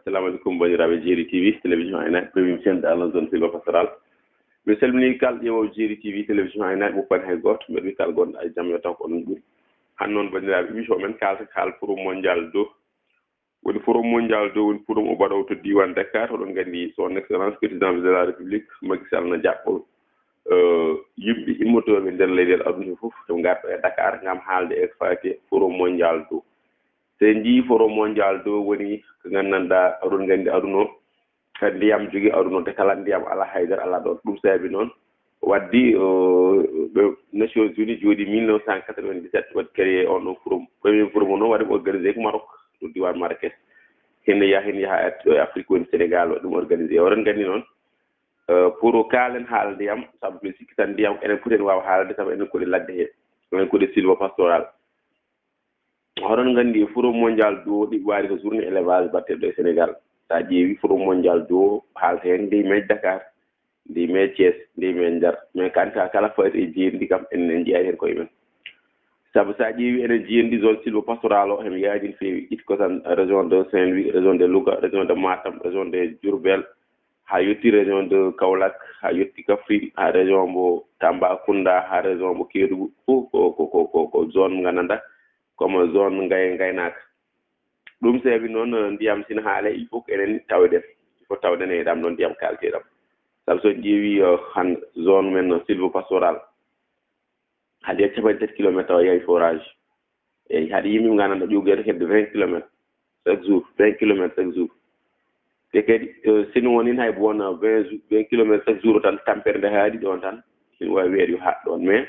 assalamu alaikum bandiraɓe Diéry TV télévision aynaɓe premier chaîne dans la zone SYLVO pastoral mi salmini kal ƴeewowo Diéry TV télévision aynaɓe ɓuppani hay goto mbeɗa wi kal gonɗo ay jaam yo taw ko onon ɓuuri han noon bandiraɓe émission men kalta kaal forum mondial dow woni forum mondial dow woni forum o baɗowo to diwan Dakar oɗon gandi son excellence président de la république Macky Sall no jaɓɓo yimɓe immotoɓe nder leyɗele aduna fof to garɗo e Dakar gam haalde e fati forum mondial dow sen jii forum mondial dow woni ko gandanɗa oɗon gandi aduna o kadi ndiyam jogui aduna o te kala ndiyam ala haydara ala ɗon ɗum saabi noon waddi ɓe Nations Unies jooɗi 1997 waɗi créé on ɗon forum premier forum o noon waɗi organisé ko Maroc to diwan Marrakech hen yaaha Afrique woni Sénégal waɗi ɗum organisé oɗon gandi noon pour kaalen haala ndiyam saabu ɓe sikki tan ndiyam enen fof en wawa haalde saabu enen koɗe ladde he enen koɗe SYLVO pastoral oɗon gandi forum mondial dow ɗi waari ko journée élevage batteɗo e Sénégal sa ƴeewi forum mondial dow haalta hen ndeymeji Dakar ndeymeji Thiès ndeymeji Ndar mais kanta kala fayta e jeendi kam enen jeeyani hen koye men saabu sa ƴeewi enen jeendi zone SYLVO pastoral o hemi yaadin feewi itti ko tan région de Saint-Louis région de Louga région de Matam région de Diourbel ha yetti région de Kaolack ha yetti Kaffrine ha région mo Tambacounda ha région mo Kédougou fof ko zone gananda comme zone gaynaka ɗum seebi noon ndiyam sina haale il faut que enen tawden il faut tawden e ɗam ɗon ndiyam kalteɗam sabu so ƴeewi han zone men SYLVO pastoral haade yak 7 kilométre o yahi forage eyyi haade yimɓe gananda ƴugede hedde 20 kilométre chaque jour 20 kilométre chaque jour te kadi sino wonin hay wona 20 kilométre chaque jour tan tampere nde haaɗi ɗon tan ina wawi weede yo haɗ ɗon mais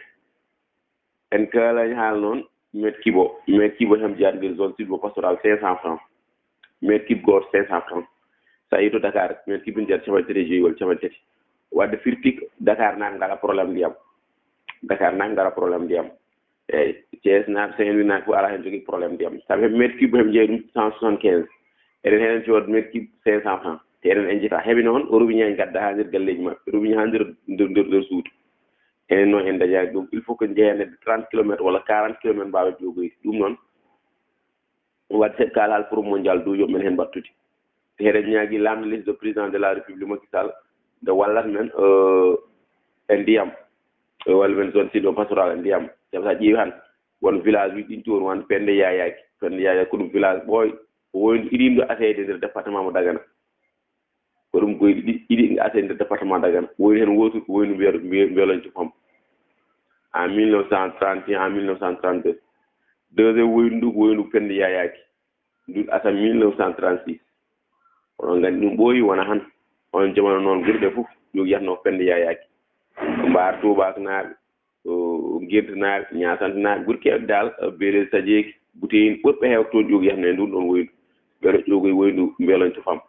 en kalani haala noon mètre kibo hem jeyatgel zone SYLVO pastoral 500 francs mètre kibe goto 500 francs sa yi to Dakar mètre kibe nder capanɗe joyi walla capanɗe tati wadde firtik Dakar naɓe ngala probléme ndiyam Dakar naɓe ngala probléme ndiyam eyyi Thiès naɓe Saint-Louis naɓe fof ala hen jogui probléme ndiyam saabu heɓe mètre kibe hem jeeyi ɗum 175 eɗen heɗen cooda mètre kibe 500 francs te eɗen enjita heɓe noon o robinet gadda ha nder galleji mabɓe robinet ha nder suudu enen noon en dañani ɗum il faut que jeeyanede 30 kilométre walla 40 kilométre mbawen ƴogoyde ɗum noon wadde seeɗa kaala haal forum mondial du yoɓe men hen battude te heɗen ñaagui lamde lesdi président de la république Macky Sall nde wallat men e ndiyam walla men zone SYLVO pastoral e ndiyam saabu sa ƴeewi han won village uji ɗin toon won pende yayaki ko ɗum village ɓooy woyno iɗimɗo asede nder département mo Dagana ko ɗum goyɗi ɗiɗi asede nder département Dagana woyni hen wotour ko woyno mbeloñto fam en 1931 en 1932 deuxiéme woynu ndu ko woynu pende yayaki ndu asa 1936 onon gandi ɗum ɓooyi wona han on jamano noon guri ɗe fof yo yiyatno pende yayaki mbar Toubak naaɓe Guirde naaɓe Niassante naaɓe guri kewɗe dal belel sadieki Boutéyine ɓurɓe hewko toon ƴogi yatno e ndun ɗon woynu ɓeɗo ƴogoy woynu mbeloñto fam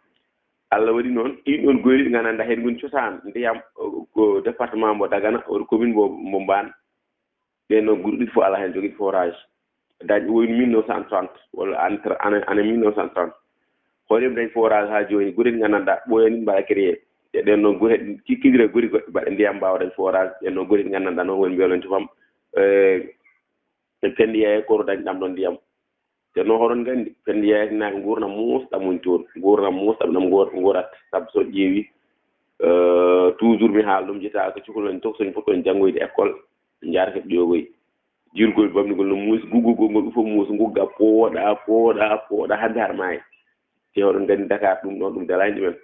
Allah waɗi noon ɗin ɗon goyɗi ɗi ganduɗa hen goni cosaan ndiyam ko département mo Dagana oto commune mo Mbane ɓen noon guri ɗiɗi fof ala hen jogui forage dañi woynu 1930 walla entre année 1930 hoɗema dañi forage ha joni guri ɗi gandanɗa ɓoyani mbaɗa créé e ɗen noon guri heɗe cikkidira guri goɗɗe mbaɗa ndiyam mbawa dañi forage ɗen noon guri ɗi gandanɗa noon woni mbeloñto fam e pende yeeye koto dañi ɗam ɗon ndiyam te noon hoɗon gandi pende yeeyaki naɓe gurdam musɗam woni toon gurdam musɗam ɗam gurat saabu so ƴeewi toujours mi haala ɗum jeta ko cukalmen tok soñ fof toon janggoyde école jarata ɓe ƴogoy jirgol bamdigol no muusi guggugol ngol ɗum fof muusi gugga pooɗa hande har maayi te hoɗon gandi Dakar ɗum ɗon ɗum dalani ɗumen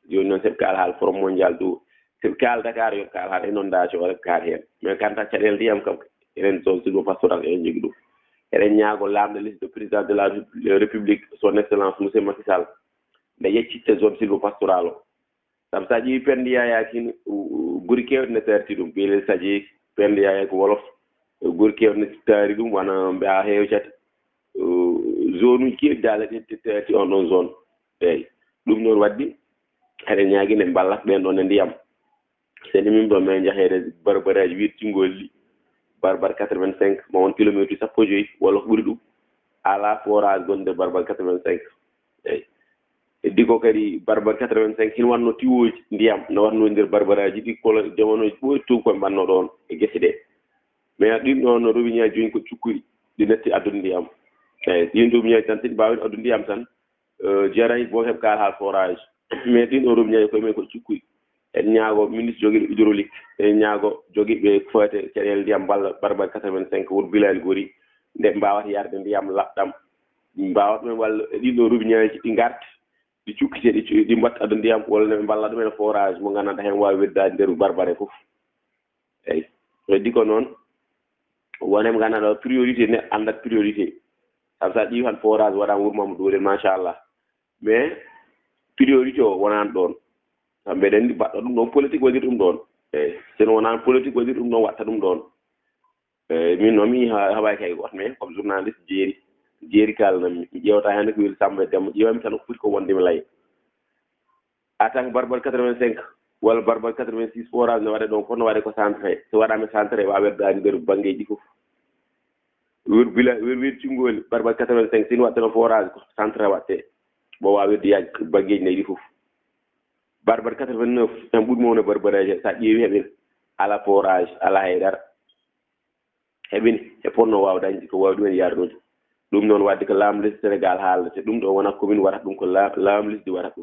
joni noon seɓe kaala haala forum mondial du seɓe kaala Dakar yo kaala haala inondation o rek kaala hen mais kanta caɗele ndiyam kam enen zone SYLVO pastoral eɗen jogui ɗum eɗen ñaago lamde lesdi président de la république son excellence monsieur Macky Sall nde yeccitte zone SYLVO pastoral o saabu sa ƴeewi pende yayaki guri kewɗe ne tarti ɗum belel sadieki pende yayaki wolof guri kewɗe ne taari ɗum wona mbiya hewcate zone uji kewɗi dal ɗe tarti on ɗon zone eyyi ɗum noon waddi eɗen ñaagui nde ballat ɓen ɗon e ndiyam seni min ɗo min jahede barbaraji wirtingolli barbar 85 ma won kilométre uji sappo joyyi walla ko ɓuuri ɗum ala forage gonɗe barbar 85 eyyi heddi ko kadi barbar 85 hin wanno tiwoji ndiyam no wanno nder barbaraji ɗi kolo jamonoji ɓoyi tuum koye mbanno ɗon e guese ɗe mais ɗin ɗon no robinet joni ko cukkuɗi ɗi natti addude ndiyam eyyi ɗin robinet tan siɗi mbawi addude ndiyam tan jarani bo heɓe kaal haal forage mais ɗin ɗo robinet koye men ko cukkuɗi en ñaago ministre joguiɗo hydraulique en ñaago joguiɓe fewte caɗele ndiyam balla barbar 85 woto village gori nde mbawata yarde ndiyam laɓɗam mbawat ɗumen walla ɗin ɗo robinet ji ɗi garta ɗi cukkite ɗi mbatta addu ndiyam walla neɓe mballa ɗumen forage mo gandanɗa hen wawi weddade nder barbare foof eyyi heddi ko noon woneɓe gandanɗa priorité neɗɗo andat priorité saabu sa ƴiwi han forage waɗama wuuro Mamadou Dorel machallah mais priorité o wonani ɗon kamɓe mbeɗen andi mbaɗɗo ɗum ɗon politique waɗiri ɗum ɗon eyyi seno wonani politique waɗiri ɗum ɗon watta ɗum ɗon eyyi min noon mi yii hawayi kay goto mais comme journaliste jeeri kalanammi mi ƴewta hende ko weli Samba e Demba ƴewami tan ko foti ko wondemi lay en tant que barbar 85 walla barbar 86 forage ne waɗe ɗon fof no waɗe ko centré so waɗama centré wawa weddade nder banggueji ɗi foof wirtingoli barbar 85 sino waɗteno forage ko centré watte bo wawa weddoyaji banggueji nayyi ɗi foof barbar 89 en ɓuuri mo wone barbaraji sa ƴeewi heɓen ala forage ala haydara heɓini e ponno wawa dañde ko wawi ɗumen yaade ɗon ɗum noon wadde ko laamu lesdi Sénégal haalate ɗum ɗo wona commune waɗata ɗum ko laamu lesdi waɗata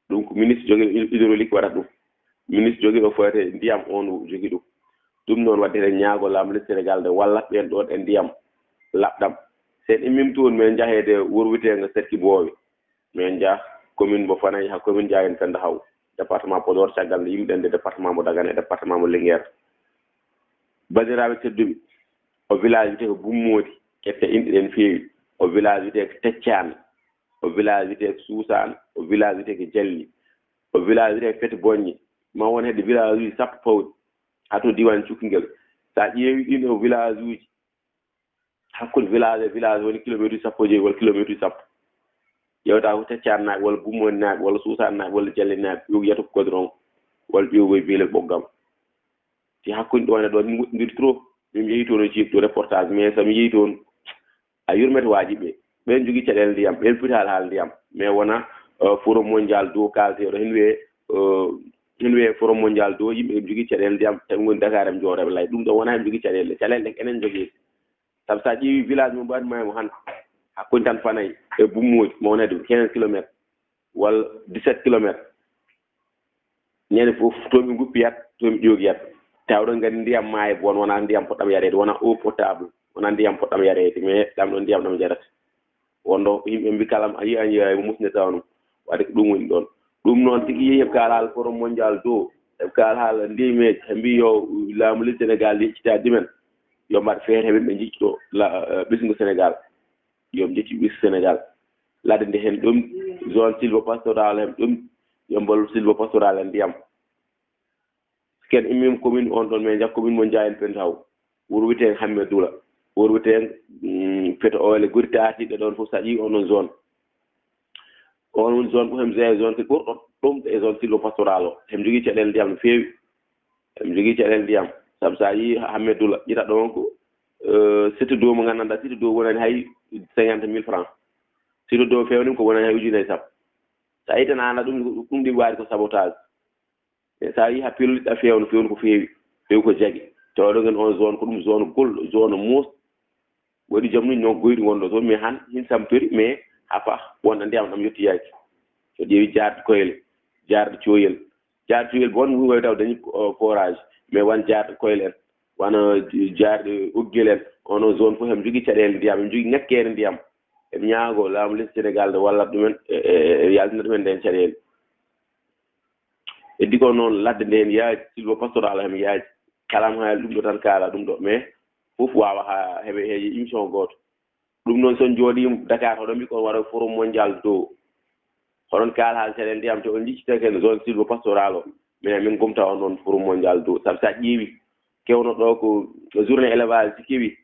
ɗum ɗum ko ministre jogii hydraulique waɗata ɗum ministre jogii ɗo foyete ndiyam on jogii ɗum noon waddete ñaago laamu lesdi Sénégal nde walla ɓen ɗon e ndiyam laɓɗam sen immim toon min njaheede wuro witeengo Setki Boowe min njah commune mo Fanayi haa commune Ndiayen Penda Haw département Podor caggal nde yimɓe nde département mo Dagana e département mo Linguére bandiraɓe tedduɓe o village wiyetee ko Bummoodi kette inɗe ɗen feewi o village wiyetee ko Teccaane o village wiyetee ko Suusaan o village wiyetee ko Jalli o village wiyetee ko Fete Boññi ma won hedde village uji sappo pawɗi haa to diwan Cukkingel so a ƴeewi ɗin o village uji hakkude village e village woni kilométre uji sappo e joyi walla kilométre uji sappo ƴewta ko Teccaane naaɓe walla Bummoodi naaɓe walla Suusaan naaɓe walla Jalli naaɓe ƴogo yiyata ko goudron walla ƴogoye beelel ɓoggam si hakkude ɗon e ɗon min moƴƴonndiri trop min yehi toon o jiiɗɗo reportage mais so mi yehi toon a yurmete waajiɓe ɓen jogii caɗeele ndiyam ɓen foti haal ndiyam mais wona forum mondial d'eau kalteɗo hen wiye forum mondial d'eau yimɓe ɓe jogii caɗeele ndiyam tawi ngoni Dakar em jooɗoɓe lay ɗum ɗo wona hen jogii caɗeele ɗe enen jogii sabu so a ƴeewi village mo mbaɗimaymo han hakkude tan Fanayi e Bummoodi mo wonede 15 kilométres walla 17 kilométres ñande fof tomi guppiyat tomi ƴoogiyat tawɗon ngadi ndiyam maayo bon wona ndiyam poɗɗam yareede wona eau potable wona ndiyam poɗɗam yareede mais ɗam ɗon ndiyam ɗam jarata wonɗo yimɓe mbi kalam a yiyi an yeeya mo musde tawnum wadde ko ɗum woni ɗon ɗum noon tigi yehi heɓe kaala haala forum mondial d'eau heɓe kaala haala ndimeji ɓe mbi yo laamu lesdi Sénégal yeccita dimen yo mbaɗ feere heɓe ɓe jicci ɗo ɓesngu Sénégal yo jecci ɓesngu Sénégal ladde nde hen ɗum zone sylvo pastoral hen ɗum yo mbollo sylvo pastoral en ndiyam ken immima commune on ɗon mais jak commune mo Ndiayen Penda Haw wuro wiyetee Hamme Dula wuro wiyetee Fete Oole guri taatiɗe ɗon fof so a ƴii on ɗon zone on woni zone fof hem zone ko ɓurɗo ɗum e zone sylvo pastoral o hem jogii caɗeele ndiyam no feewi hem jogii caɗeele ndiyam sabu so a yii Hamme Dula ƴita ɗon ko site dow mo nganndanɗaa site dow wonani hay 50 000 francs site dow feewnim ko wonani hay ujunere sappo so a yii tan an ɗum ɗi waari ko sabotage e so a yii haa pelliɗɗa feewno feewni ko feewi ko jagi tawɗo ngen on zone ko ɗum zone golɗo zone muus waɗi jam ni ñon goyɗi gonɗo toon mais han hin sampiri mais haa fa wonɗo ndiyam ɗam yettoyaaki so ƴeewi jaarɗe koyle jaarɗe cooyel bon mu wawi taw dañi forage mais won jaarɗe koyle en wona jaarɗe oggel en ono zone fof hem jogii caɗeele ndiyam em jogii ŋakkeere ndiyam eɓe ñaago laamu lesdi Sénégal nde wallata ɗumen e yaltina ɗumen nden caɗeele heddi ko noon ladde nde hen yaaji sylvo pastoral hem yaaji kalam haali ɗum ɗo tan kaala ɗum ɗo mais fof waawa haa heɓe heeƴi émission gooto ɗum noon son jooɗiima Dakar hoɗo mbi kon waɗa forum mondial d'eau hoɗon kaala haala caɗeele ndiyam te on jiccitake zone sylvo pastoral o mais min gomta on ɗon forum mondial d'eau sabu so a ƴeewi kewno ɗo ko journée élevage si kewi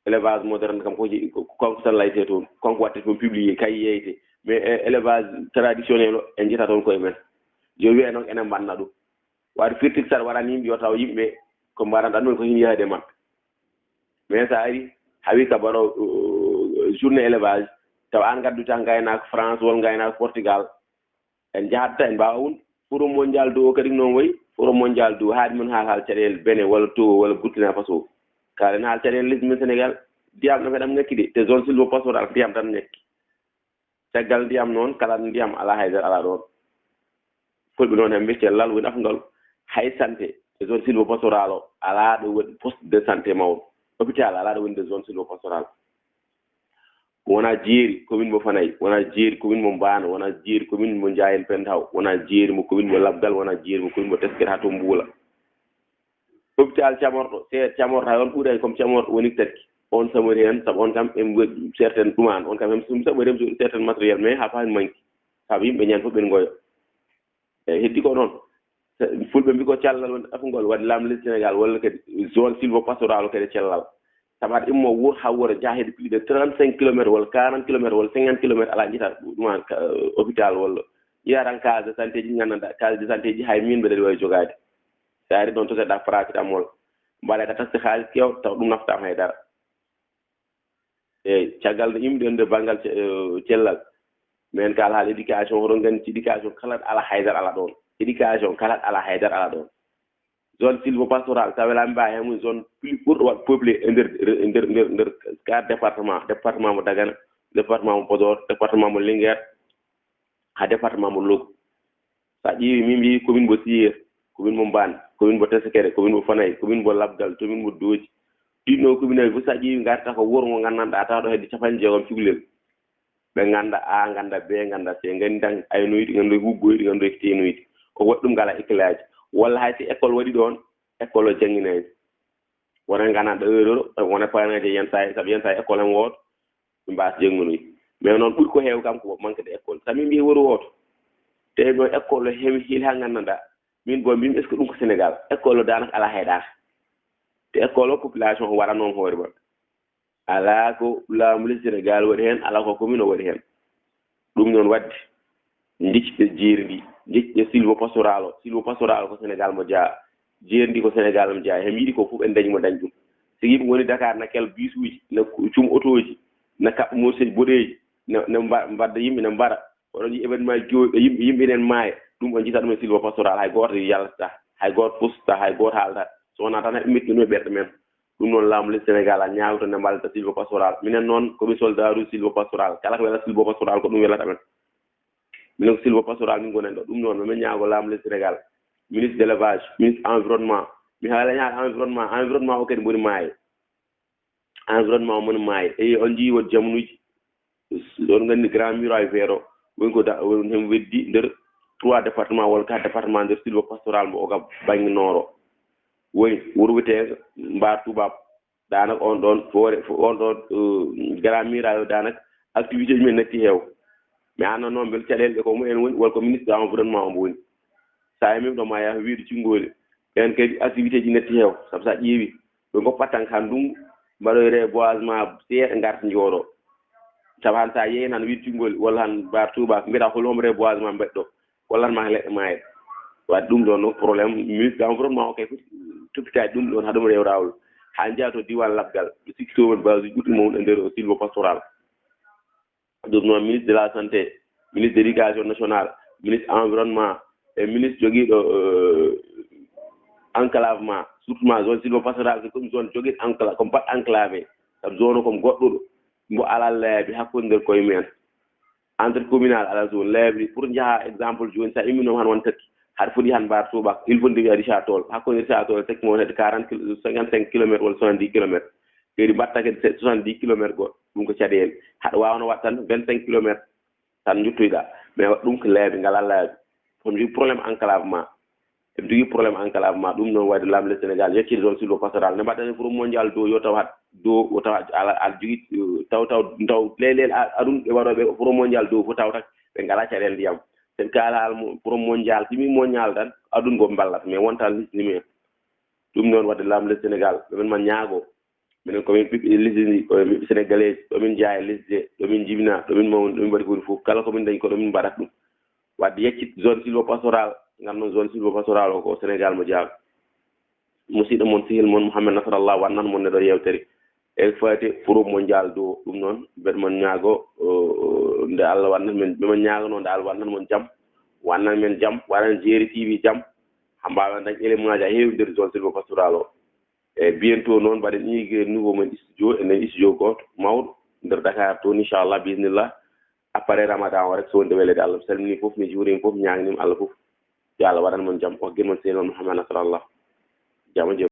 élevage moderne kam konko tan laytee toon konko watte toon publié kay yeyte mais élevage traditionnel o en jita toon koye men joni wiye noon enen mbanna ɗum waade firtik sar waɗani yimɓe yo taw yimɓe ko mbaɗan ɗan ɗon ko hin yahde maɓɓe mais so ari hawi ka mbaɗo journée élevage taw an gadduta ngaynaako France walla ngaynaako Portugal en jahatta en mbawa won forum mondial d'eau kadi noon wayi forum mondial d'eau haade men haal caɗeele Bénin walla Togo walla Burkina Faso kaalen haal caɗeele lesdi men Sénégal ndiyam ɗam eɗam ngakki de te zone sylvo pastoral ndiyam tan ngakki caggal ndiyam noon kala ndiyam ala haydara ala ɗon fulɓe noon hen mbiyete lal woni afngal hay santé e zone sylvo pastoral o alaa ɗo woni poste de santé mawɗo hôpital alaa ɗo woni de zone sylvo pastoral wona jeeri commune mo Fanayi wona jeeri commune mo Mbano wona jeeri commune mo Ndiayen Penda Haw wona jeeri mo commune mo Labgal wona jeeri mo commune mo Teskere haa to Mbuula hôpital camorɗo camorɗo hay on ɓuuray comme camorɗo woni tati on samori heen sabu on kam en waɗi certaine ɗuman on kam hem saɓori hem soɗi certaine matériel mais haa fa hen manque sabu yimɓe ñande fof ɓen ngoyo eyi heddi ko noon fulɓe mbi ko cellal woni afgol wadde laamu lesdi Sénégal walla kadi zone sylvo pastoral o kadi cellal sabu aɗa immo wuuro haa wuuro jahede plus de 35 kilométres walla 40 kilométres walla 50 kilométres ala ƴita ɗuman hôpital walla ƴiya tan case de santé ji nganndanɗaa case de santé ji hay min mbeɗa wawi jogaade so ari ɗon toseɗa paracetamol mbaɗeɗa tasde haalis kewɗo taw ɗum naftama haydara eyi caggal nde yimɓe nde banggal cellal min kaala haala éducation hoɗon nganndi éducation kala ala haydara ala ɗon éducation kala ala haydara ala ɗon zone sylvo pastoral taw welaami mbawi hen woni zone plus ɓurɗo waɗ peuplé e nder 4 département mo Dagana département mo Podor département mo Linguére ha département mo Loggo sa ƴeewi min mbi commune mo Siyer commune mo Mbane commune mo Tessekere commune mo Fanayi commune mo Labgal commune mo Dooji ɗiɗo commune aji fof sa ƴeewi garta ko wuro ngo nganndanɗaa tawa ɗo hedde 60 cukalel ɓe ngannda A ngannda B ngannda C nganndan aynoyde nganndoy huggoyde nganndoy teenoyde ko waɗi ɗum ngala éclairage walla hay si école waɗi ɗon école o jannginaani wona nganndanɗo heure wona panaje yen saa sabu yen saa école en wooto ɓe mbaasa jannginoyde mais noon ɓuri ko heew kam ko manque de école so min mbiyi wuro wooto te ɗo école o heewi hiil haa nganndanɗaa min bon mbimi est ce que ɗum ko Sénégal école o daanaka alaa heɗaaka te école o population o waɗa noon hoore maɓɓe alaa ko laamu lesdi Sénégal waɗi heen alaa ko commune o waɗi heen ɗum noon wadde jicciɗe jeeri ndi jicciɗe SYLVO pastoral ko Sénégal mo jaa jeeri ndi ko Sénégal mo jaa hemi yiɗi ko fof en dañi mo dañ ɗum so yimɓe ngoni Dakar na kel bus uji no cum auto ji no kaɓɓa moseji boɗeji ne mbadda yimɓe ne mbara oɗon yi événement jooɗi yimɓe nen maaya ɗum on jita ɗum e SYLVO pastoral hay gooto yaltata hay gooto fustata hay gooto haalata so wonaa tan heɓe mettino e ɓerɗe men ɗum noon laamu lesdi Sénégal a ñaawto nde mballata SYLVO pastoral minen noon komi soldat uji SYLVO pastoral kala ko wela SYLVO pastoral ko ɗum welata men minen ko SYLVO pastoral min gonen ɗo ɗum noon mamin ñaago laamu lesdi Sénégal ministre d' élevage ministre environnement mi haala ñaade environnement o kadi mboni maaye environnement o moni maaye eyi on jii won jamunuji ɗon nganndi grand muraille vert o woni ko hen weddi nder 3 département walla 4 département nder SYLVO pastoral mo oga baŋnge nooro woni wuro wiyetee Mbar Toubab daanaka on ɗon on ɗon grand muraille o daanaka activité ji men natti heew mais aan noon mbele caɗeele ɗe ko mumen woni walla ko ministre de environnement omo woni sa yimimi ɗo ma yaha wiide Cingoli ɓen kadi activité ji natti heew sabu sa ƴeewi ɓe ngoppat tan han ndungu mbaɗoye reboisement seeɗa ngarta njooɗo sabu han sa yeehi han wiide Cingoli walla han Mbar Touba mbiɗa holhom reboisement mbaɗɗo walla ma leɗɗe maaye wadde ɗum ɗon no probléme ministre de environnement o kay foti toppitaade ɗum ɗon haɗum rew rawol haa njaha to diwan Labgal ɓe sikki to woni base uji ɓurɗi mawɗi e ndeer SYLVO pastoral ɗum noon ministre de la santé ministre d' éducation nationale ministre environnement e ministre jogiiɗo enclavement surtout ma zone SYLVO pastoral ko ɗum zone jogiiɗo ko mbaɗ enclavé sabu zone o komo goɗɗuɗo mbo alaa laabi hakkunde nder koye mumen entre communal ala zone laabi pour njaha exemple jooni sa imminoma han won takki haɗa foɗi han Mbar Touba il faut ndewi a Richard Toll hakkunde Richard Toll takki mo hedde 55 kilométres walla 70 kilométres kadi mbatta kadi 70 kilométres goɗɗo ɗum ko caɗeele haɗa wawno wat tan 25 kilométres tan juttoyɗa mais wat ɗum ko laabi ngala laabi kono jogii probléme enclavement eɓe jogii probléme enclavement ɗum noon wadde laamu lesdi Sénégal yeccide zone SYLVO pastoral nde mbaɗɗen pour mondial dow yo taw hat dow o tawa aɗa jogii taw lelel aɗum ɓe waɗoɓe pour mondial dow fof tawata ɓe ngala caɗeele ndiyam sen kaalaal pour mondial timi mondial tan adun go mballata mais wonta lisnimi en ɗum noon wadde laamu lesdi Sénégal ɗumen ma ñaago minen komin ɓiɓɓe lesdi ɓiɓɓe sénégalais ɗomin jaa e lesdi ɗomin jibina ɗomin mawni ɗomin mbaɗi kodi fof kala komin dañi ko ɗomin mbaɗat ɗum wadde yeccit zone SYLVO pastoral ngam noon zone SYLVO pastoral o ko Sénégal mo jaago musidɗo moon sehil moon Mouhamed Nasrallah wannan mon neɗo yewtere e fati pour mondial do ɗum noon mbeɗa mon ñaago nde Allah wannan men ɓe mon ñaagono nde Allah wannan mon jam wannan men jam waɗan DIERY TV jam ha mbawen dañ élément ji a heewi nder zone SYLVO pastoral o e bientôt noon mbaɗen inigre nouveau men studio e nden studio goto mawɗo nder Dakar toon inchallah bisimillah après ramadan o rek so wonde welede Allah mi salmini fof mi juurima fof mi ñaganima Allah fof yo Allah waɗan mon jam o guirmon sehil on Mouhamed Nasrallah jama